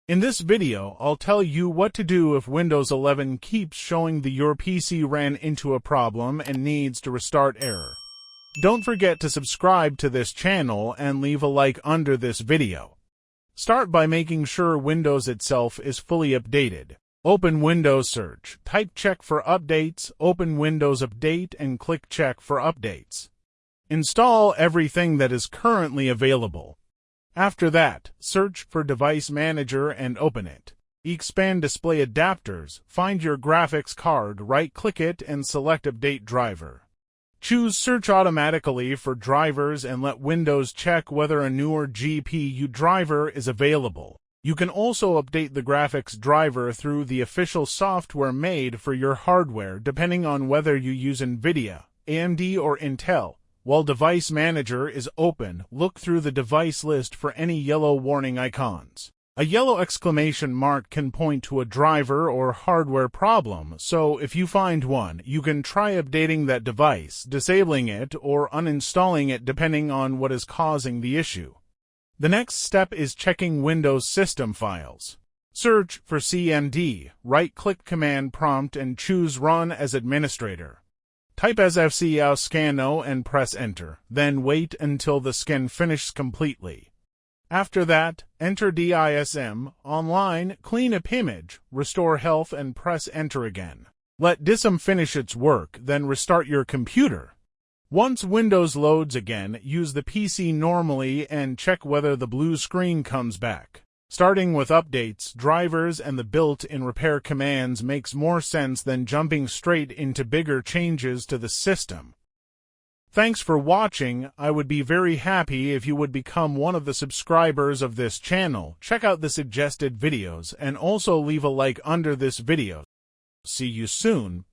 In this video, I'll tell you what to do if Windows 11 keeps showing that your PC ran into a problem and needs to restart error. Don't forget to subscribe to this channel and leave a like under this video. Start by making sure Windows itself is fully updated. Open Windows Search, type Check for Updates, open Windows Update and click Check for Updates. Install everything that is currently available. After that, search for Device Manager and open it. Expand Display Adapters, find your graphics card, right-click it and select Update Driver. Choose Search Automatically for drivers and let Windows check whether a newer GPU driver is available. You can also update the graphics driver through the official software made for your hardware depending on whether you use NVIDIA, AMD or Intel. While Device Manager is open, look through the device list for any yellow warning icons. A yellow exclamation mark can point to a driver or hardware problem, so if you find one, you can try updating that device, disabling it, or uninstalling it depending on what is causing the issue. The next step is checking Windows system files. Search for CMD, right-click Command Prompt and choose Run as Administrator. Type sfcout scanno and press Enter, then wait until the scan finishes completely. After that, enter DISM, online, clean up image, restore health and press Enter again. Let DISM finish its work, then restart your computer. Once Windows loads again, use the PC normally and check whether the blue screen comes back. Starting with updates, drivers, and the built-in repair commands makes more sense than jumping straight into bigger changes to the system. Thanks for watching. I would be very happy if you would become one of the subscribers of this channel. Check out the suggested videos and also leave a like under this video. See you soon.